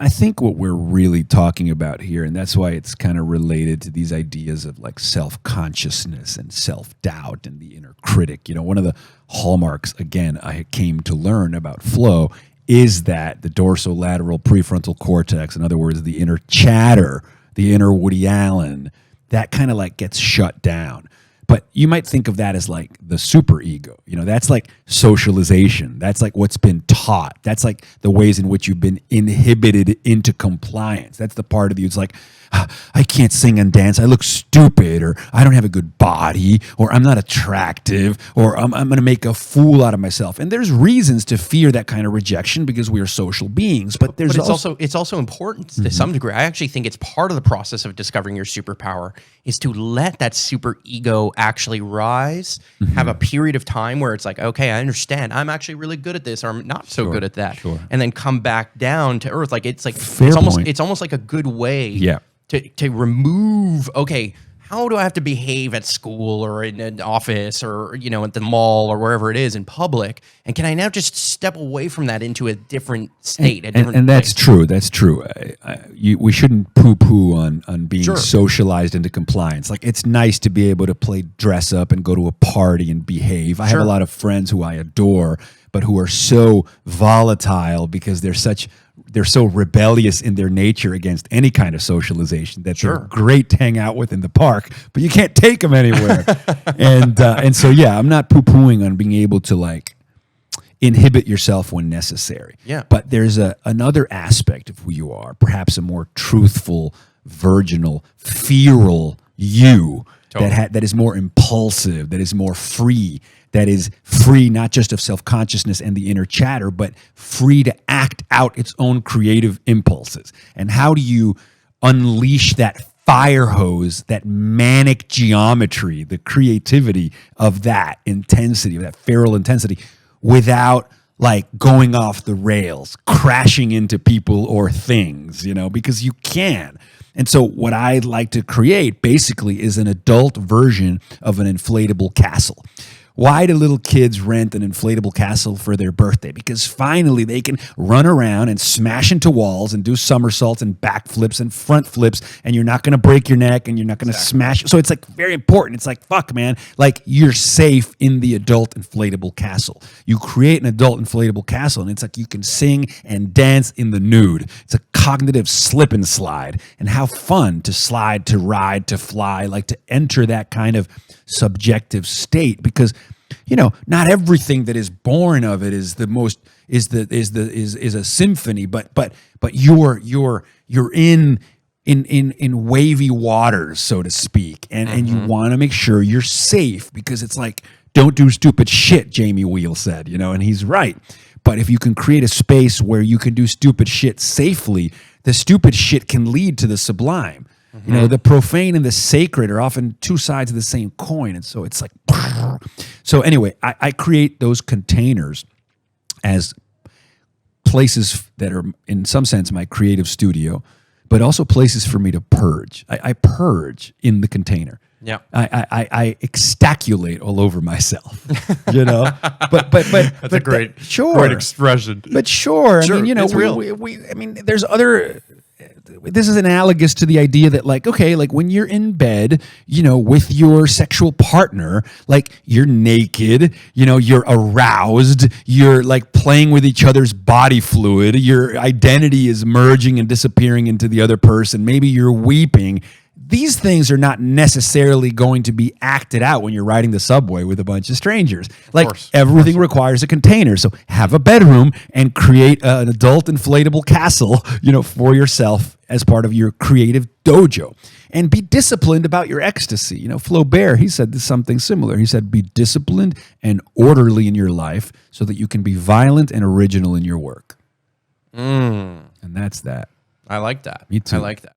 I think what we're really talking about here, and that's why it's kind of related to these ideas of like self-consciousness and self-doubt and the inner critic. One of the hallmarks, again, I came to learn about flow is that the dorsolateral prefrontal cortex, in other words, the inner chatter, the inner Woody Allen, that kind of like gets shut down. But you might think of that as like the superego. That's like socialization. That's like what's been taught. That's like the ways in which you've been inhibited into compliance. That's the part of you. It's like, I can't sing and dance. I look stupid, or I don't have a good body, or I'm not attractive, or I'm going to make a fool out of myself. And there's reasons to fear that kind of rejection because we are social beings. But it's also important to some degree. I actually think it's part of the process of discovering your superpower is to let that super ego actually rise, have a period of time where it's like, okay, I understand. I'm actually really good at this, or I'm not so good at that. And then come back down to earth. It's almost like a good way to remove, okay, how do I have to behave at school or in an office or, at the mall or wherever it is in public? And can I now just step away from that into a different state? And that's true. That's true. We shouldn't poo-poo on being socialized into compliance. Like, it's nice to be able to play dress up and go to a party and behave. I have a lot of friends who I adore, but who are so volatile because they're so rebellious in their nature against any kind of socialization that they're great to hang out with in the park, but you can't take them anywhere. and so, I'm not poo-pooing on being able to like inhibit yourself when necessary. Yeah. But there's another aspect of who you are, perhaps a more truthful, virginal, feral you that is more impulsive, that is more free, that is free not just of self-consciousness and the inner chatter, but free to act out its own creative impulses. And how do you unleash that fire hose, that manic geometry, the creativity of that intensity, of that feral intensity, without like going off the rails, crashing into people or things, because you can. And so what I'd like to create basically is an adult version of an inflatable castle. Why do little kids rent an inflatable castle for their birthday? Because finally they can run around and smash into walls and do somersaults and backflips and front flips, and you're not going to break your neck and you're not going to smash. So it's like very important. It's like, fuck, man, like you're safe in the adult inflatable castle. You create an adult inflatable castle, and it's like you can sing and dance in the nude. It's a cognitive slip and slide. And how fun to slide, to ride, to fly, like to enter that kind of subjective state, because not everything that is born of it is a symphony, but you're in wavy waters, so to speak, and you want to make sure you're safe, because it's like, don't do stupid shit, Jamie Wheel said, and he's right. But if you can create a space where you can do stupid shit safely, the stupid shit can lead to the sublime. The profane and the sacred are often two sides of the same coin. And so it's like, so anyway, I create those containers as places that are in some sense my creative studio, but also places for me to purge. I purge in the container. Yeah, I extaculate all over myself, But that's a great expression. But sure, I mean, it's real. There's other. This is analogous to the idea that, like, okay, like when you're in bed, with your sexual partner, like you're naked, you're aroused, you're like playing with each other's body fluid, your identity is merging and disappearing into the other person. Maybe you're weeping. These things are not necessarily going to be acted out when you're riding the subway with a bunch of strangers. Like, everything requires a container. So have a bedroom and create an adult inflatable castle, for yourself as part of your creative dojo. And be disciplined about your ecstasy. Flaubert, he said something similar. He said, be disciplined and orderly in your life so that you can be violent and original in your work. And that's that. I like that. Me too. I like that.